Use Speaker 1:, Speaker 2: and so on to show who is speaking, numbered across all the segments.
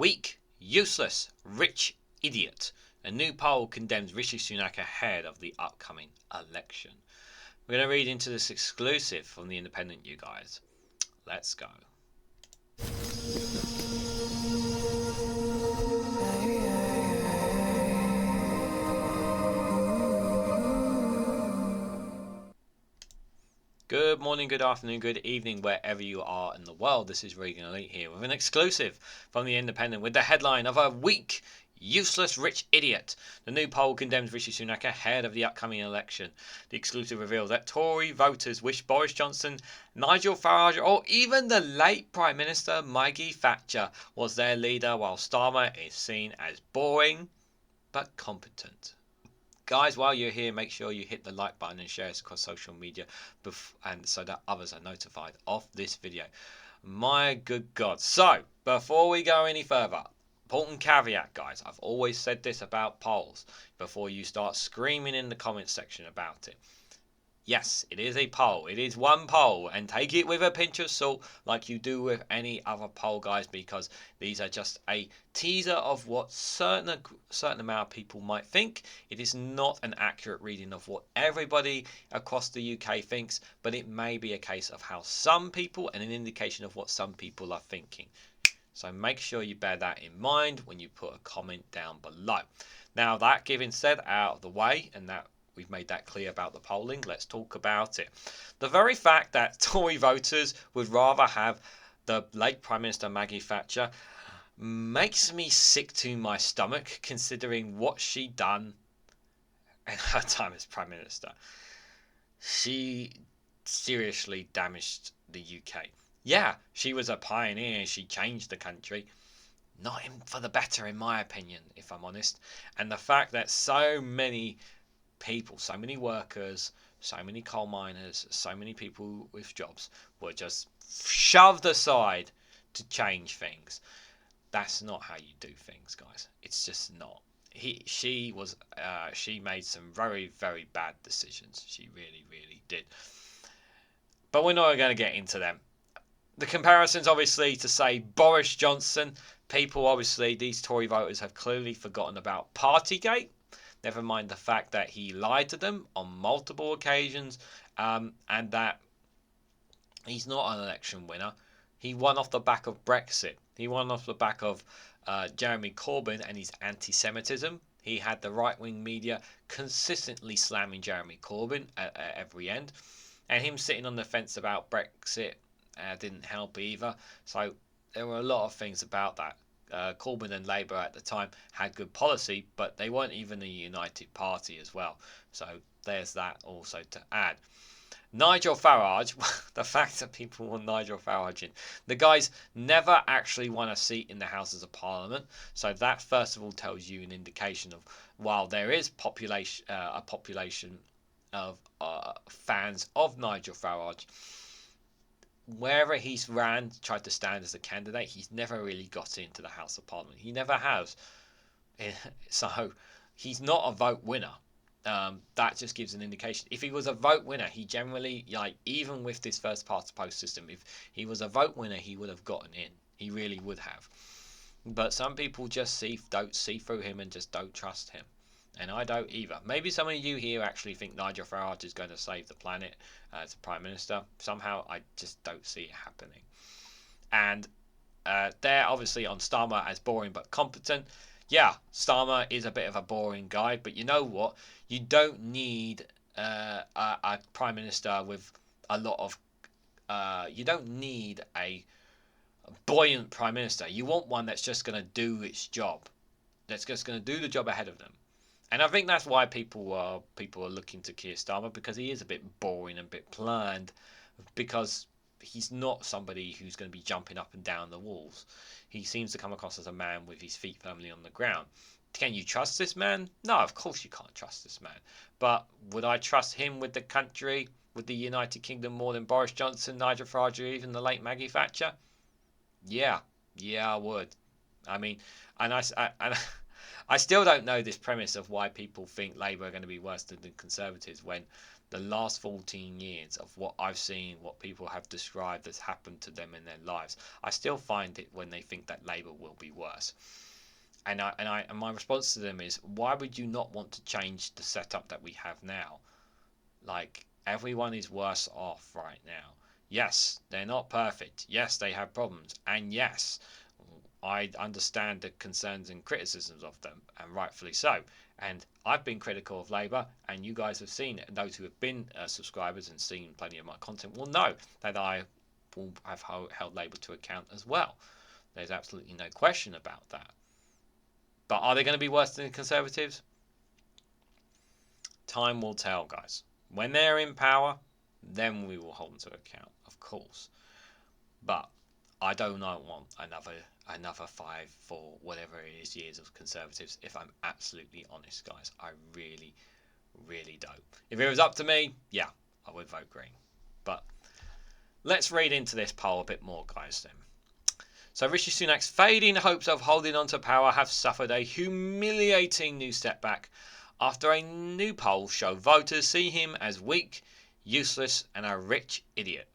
Speaker 1: Weak, useless, rich idiot. A new poll condemns Rishi Sunak ahead of the upcoming election. We're going to read into this exclusive from The Independent, you guys. Let's go. Good morning, good afternoon, good evening, wherever you are in the world. This is Reganelite here with an exclusive from The Independent with the headline of a weak, useless, rich idiot. The new poll condemns Rishi Sunak ahead of the upcoming election. The exclusive reveals that Tory voters wish Boris Johnson, Nigel Farage, or even the late Prime Minister Maggie Thatcher was their leader, while Starmer is seen as boring but competent. Guys, while you're here, make sure you hit the like button and share it across social media and so that others are notified of this video. My good God. So, before we go any further, important caveat, guys. I've always said this about polls before you start screaming in the comments section about it. Yes, it is a poll. It is one poll, and take it with a pinch of salt like you do with any other poll, guys, because these are just a teaser of what certain amount of people might think. It is not an accurate reading of what everybody across the UK thinks, but it may be a case of how some people and an indication of what some people are thinking. So make sure you bear that in mind when you put a comment down below. Now, that given said out of the way, and that we've made that clear about the polling, let's talk about it. The very fact that Tory voters would rather have the late Prime Minister Maggie Thatcher makes me sick to my stomach, considering what she done in her time as Prime Minister. She seriously damaged the UK. Yeah, she was a pioneer, she changed the country. Not for the better, in my opinion, if I'm honest. And the fact that so many people, so many workers, so many coal miners, so many people with jobs were just shoved aside to change things. That's not how you do things, guys. It's just not. She made some very, very bad decisions. She really, really did. But we're not going to get into them. The comparisons, obviously, to say Boris Johnson, people, obviously, these Tory voters have clearly forgotten about Partygate. Never mind the fact that he lied to them on multiple occasions, and that he's not an election winner. He won off the back of Brexit. He won off the back of Jeremy Corbyn and his anti-Semitism. He had the right-wing media consistently slamming Jeremy Corbyn at every end. And him sitting on the fence about Brexit didn't help either. So there were a lot of things about that. Corbyn and Labour at the time had good policy, but they weren't even a united party as well. So there's that also to add. Nigel Farage, the fact that people want Nigel Farage in. The guy's never actually won a seat in the Houses of Parliament. So that first of all tells you an indication of, while there is a population of fans of Nigel Farage, wherever he's tried to stand as a candidate, he's never really got into the House of Parliament. He never has. So he's not a vote winner. That just gives an indication. If he was a vote winner, he generally, even with this first past the post system, if he was a vote winner, he would have gotten in. He really would have. But some people just don't see through him and just don't trust him. And I don't either. Maybe some of you here actually think Nigel Farage is going to save the planet as Prime Minister. Somehow I just don't see it happening. And they're obviously on Starmer as boring but competent. Yeah, Starmer is a bit of a boring guy, but you know what? You don't need a Prime Minister with a lot of... you don't need a buoyant Prime Minister. You want one that's just going to do its job. That's just going to do the job ahead of them. And I think that's why people are looking to Keir Starmer, because he is a bit boring and a bit bland, because he's not somebody who's going to be jumping up and down the walls. He seems to come across as a man with his feet firmly on the ground. Can you trust this man? No, of course you can't trust this man. But would I trust him with the country, with the United Kingdom, more than Boris Johnson, Nigel Farage, or even the late Maggie Thatcher? Yeah, I would. I mean, and I still don't know this premise of why people think Labour are going to be worse than the Conservatives when the last 14 years of what I've seen, what people have described as happened to them in their lives, I still find it when they think that Labour will be worse. And my response to them is, why would you not want to change the setup that we have now? Like, everyone is worse off right now. Yes, they're not perfect. Yes, they have problems. And yes, I understand the concerns and criticisms of them, and rightfully so. And I've been critical of Labour, and you guys have seen it. Those who have been subscribers and seen plenty of my content will know that I will have held Labour to account as well. There's absolutely no question about that. But are they going to be worse than the Conservatives? Time will tell, guys. When they're in power, then we will hold them to account, of course. But I do not want another 5, 4, whatever it is, years of Conservatives, if I'm absolutely honest, guys. I really, really don't. If it was up to me, yeah, I would vote Green. But let's read into this poll a bit more, guys, then. So Rishi Sunak's fading hopes of holding on to power have suffered a humiliating new setback after a new poll show voters see him as weak, useless and a rich idiot.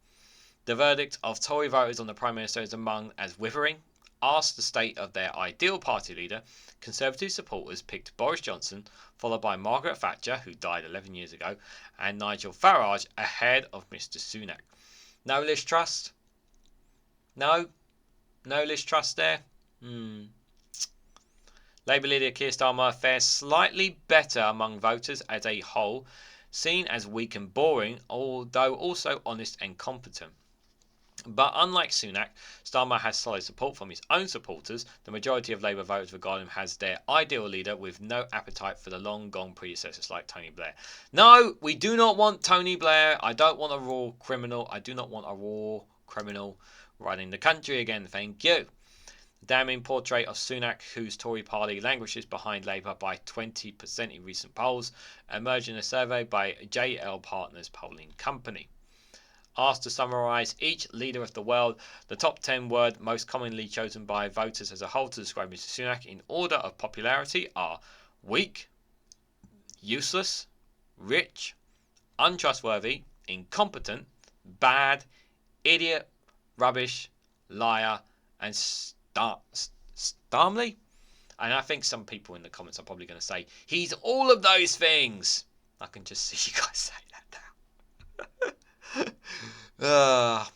Speaker 1: The verdict of Tory voters on the Prime Minister is among as withering. Asked the state of their ideal party leader, Conservative supporters picked Boris Johnson, followed by Margaret Thatcher, who died 11 years ago, and Nigel Farage ahead of Mr Sunak. No Liz Truss? No Liz Truss there? Labour leader Keir Starmer fares slightly better among voters as a whole, seen as weak and boring, although also honest and competent. But unlike Sunak, Starmer has solid support from his own supporters. The majority of Labour voters regard him as their ideal leader with no appetite for the long-gone predecessors like Tony Blair. No, we do not want Tony Blair. I don't want a raw criminal. I do not want a raw criminal running the country again. Thank you. The damning portrait of Sunak, whose Tory Party languishes behind Labour by 20% in recent polls, emerged in a survey by JL Partners polling company. Asked to summarise each leader of the world, the top 10 word most commonly chosen by voters as a whole to describe Mr Sunak in order of popularity are weak, useless, rich, untrustworthy, incompetent, bad, idiot, rubbish, liar, and Starmly. And I think some people in the comments are probably going to say, he's all of those things. I can just see you guys say that now.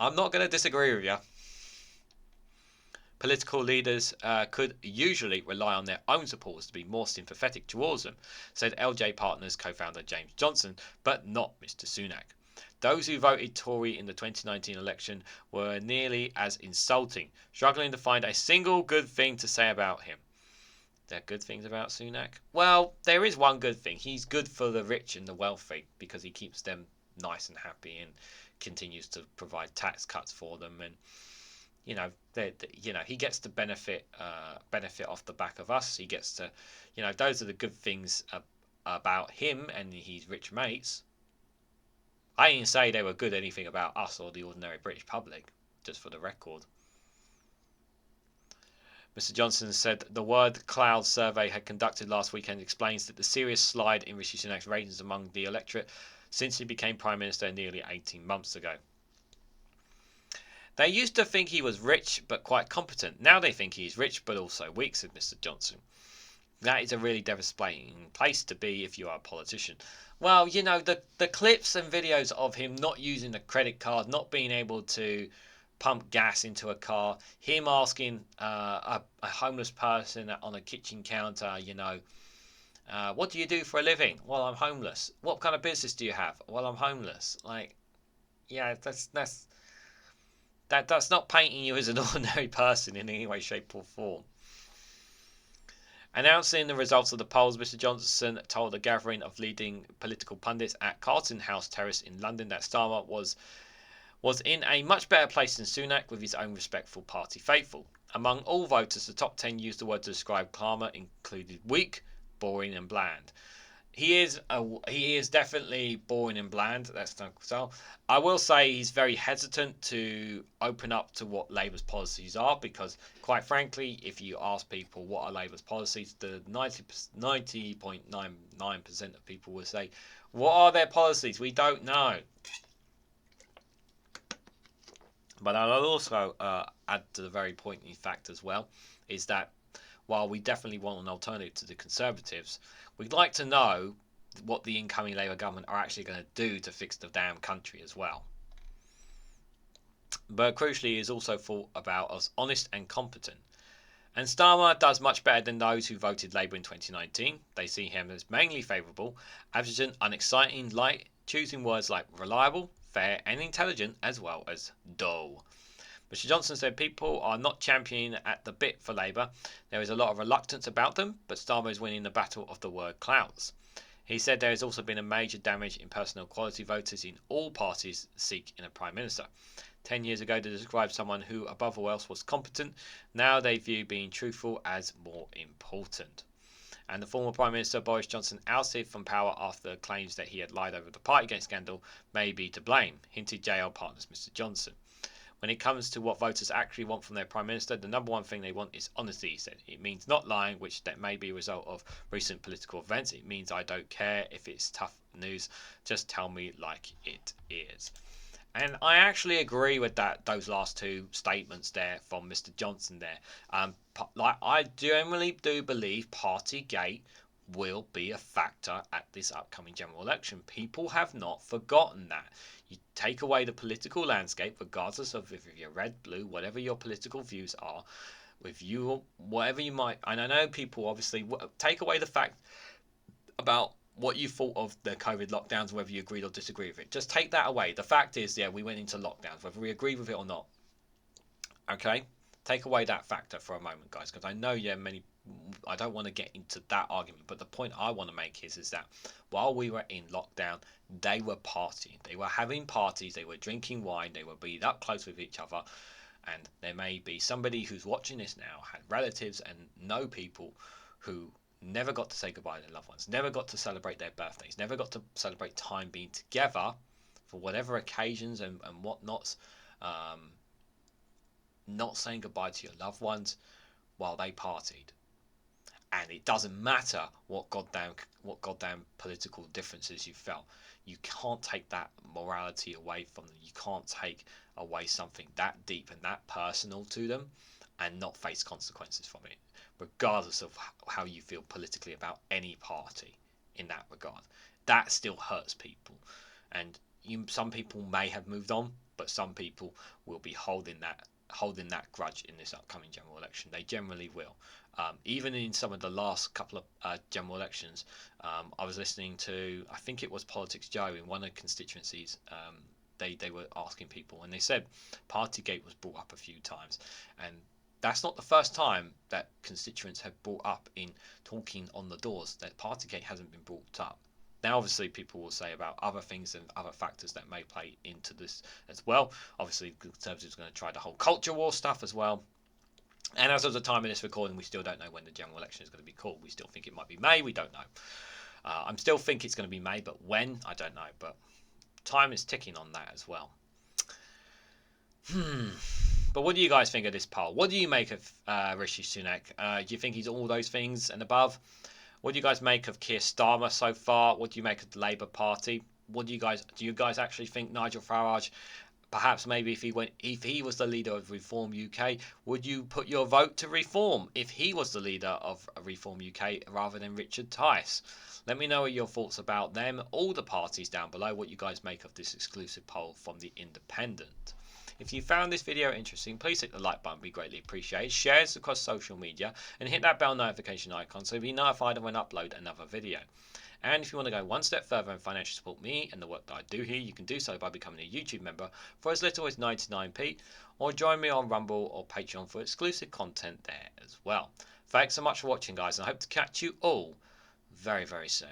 Speaker 1: I'm not going to disagree with you. Political leaders could usually rely on their own supporters to be more sympathetic towards them, said LJ Partners co-founder James Johnson, but not Mr Sunak. Those who voted Tory in the 2019 election were nearly as insulting, struggling to find a single good thing to say about him. There are good things about Sunak? Well, there is one good thing. He's good for the rich and the wealthy because he keeps them nice and happy and continues to provide tax cuts for them, and he gets to benefit off the back of us. He gets to, those are the good things about him and his rich mates. I didn't say they were good anything about us or the ordinary British public, just for the record. Mr Johnson said the Word Cloud survey had conducted last weekend explains that the serious slide in Rishi Sunak's ratings among the electorate since he became Prime Minister nearly 18 months ago. They used to think he was rich but quite competent. Now they think he's rich but also weak, said Mr Johnson. That is a really devastating place to be if you are a politician. Well, the clips and videos of him not using a credit card, not being able to pump gas into a car, him asking a homeless person on a kitchen counter, what do you do for a living? Well, I'm homeless. What kind of business do you have? Well, I'm homeless. That's not painting you as an ordinary person in any way, shape or form. Announcing the results of the polls, Mr Johnson told a gathering of leading political pundits at Carlton House Terrace in London that Starmer was in a much better place than Sunak with his own respectful party faithful. Among all voters, the top 10 used the word to describe Starmer included weak, boring and bland. he is definitely boring and bland. That's no so. I will say he's very hesitant to open up to what Labour's policies are because, quite frankly, if you ask people what are Labour's policies, the 90.99% of people will say, "What are their policies? We don't know." But I'll also add to the very pointy fact as well, is that while we definitely want an alternative to the Conservatives, we'd like to know what the incoming Labour government are actually going to do to fix the damn country as well. But crucially, he is also thought about as honest and competent. And Starmer does much better than those who voted Labour in 2019. They see him as mainly favourable, absent, unexciting, light, choosing words like reliable, fair and intelligent as well as dull. Mr Johnson said people are not championing at the bit for Labour. There is a lot of reluctance about them, but Starmer is winning the battle of the word clouds. He said there has also been a major damage in personal quality voters in all parties seeking a Prime Minister. 10 years ago to describe someone who above all else was competent, now they view being truthful as more important. And the former Prime Minister Boris Johnson, ousted from power after claims that he had lied over the Partygate scandal, may be to blame, hinted JL partners Mr Johnson. When it comes to what voters actually want from their Prime Minister, the number one thing they want is honesty, he said. It means not lying, which that may be a result of recent political events. It means I don't care if it's tough news, just tell me like it is. And I actually agree with those last two statements there from Mr Johnson there. I generally do believe Partygate will be a factor at this upcoming general election. People have not forgotten that. You take away the political landscape, regardless of if you're red, blue, whatever your political views are, with you, whatever you might, and I know people obviously take away the fact about what you thought of the COVID lockdowns, whether you agreed or disagreed with it. Just take that away. The fact is, yeah, we went into lockdowns, whether we agree with it or not. Okay? Take away that factor for a moment, guys, because I know, I don't want to get into that argument, but the point I want to make is that while we were in lockdown, they were partying. They were having parties, they were drinking wine, they were being up close with each other, and there may be somebody who's watching this now, had relatives and know people who never got to say goodbye to their loved ones, never got to celebrate their birthdays, never got to celebrate time being together for whatever occasions and whatnots, not saying goodbye to your loved ones while they partied. And it doesn't matter what goddamn political differences you felt. You can't take that morality away from them. You can't take away something that deep and that personal to them and not face consequences from it, regardless of how you feel politically about any party in that regard. That still hurts people. And some people may have moved on, but some people will be holding that grudge in this upcoming general election. They generally will. Even in some of the last couple of general elections, I was listening to, I think it was Politics Joe in one of the constituencies. They were asking people, and they said Partygate was brought up a few times, and that's not the first time that constituents have brought up in talking on the doors that Partygate hasn't been brought up. Now, obviously, people will say about other things and other factors that may play into this as well. Obviously, Conservatives are going to try the whole culture war stuff as well. And as of the time of this recording, we still don't know when the general election is going to be called. We still think it might be May. We don't know. I'm still think it's going to be May, but when, I don't know. But time is ticking on that as well. But what do you guys think of this poll? What do you make of Rishi Sunak? Do you think he's all those things and above? What do you guys make of Keir Starmer so far? What do you make of the Labour Party? Do you guys actually think Nigel Farage, perhaps maybe if he was the leader of Reform UK, would you put your vote to Reform if he was the leader of Reform UK rather than Richard Tice? Let me know your thoughts about them, all the parties down below, what you guys make of this exclusive poll from The Independent. If you found this video interesting, please hit the like button, be greatly appreciated. Share this across social media and hit that bell notification icon so you'll be notified when I upload another video. And if you want to go one step further and financially support me and the work that I do here, you can do so by becoming a YouTube member for as little as 99p, or join me on Rumble or Patreon for exclusive content there as well. Thanks so much for watching, guys, and I hope to catch you all very, very soon.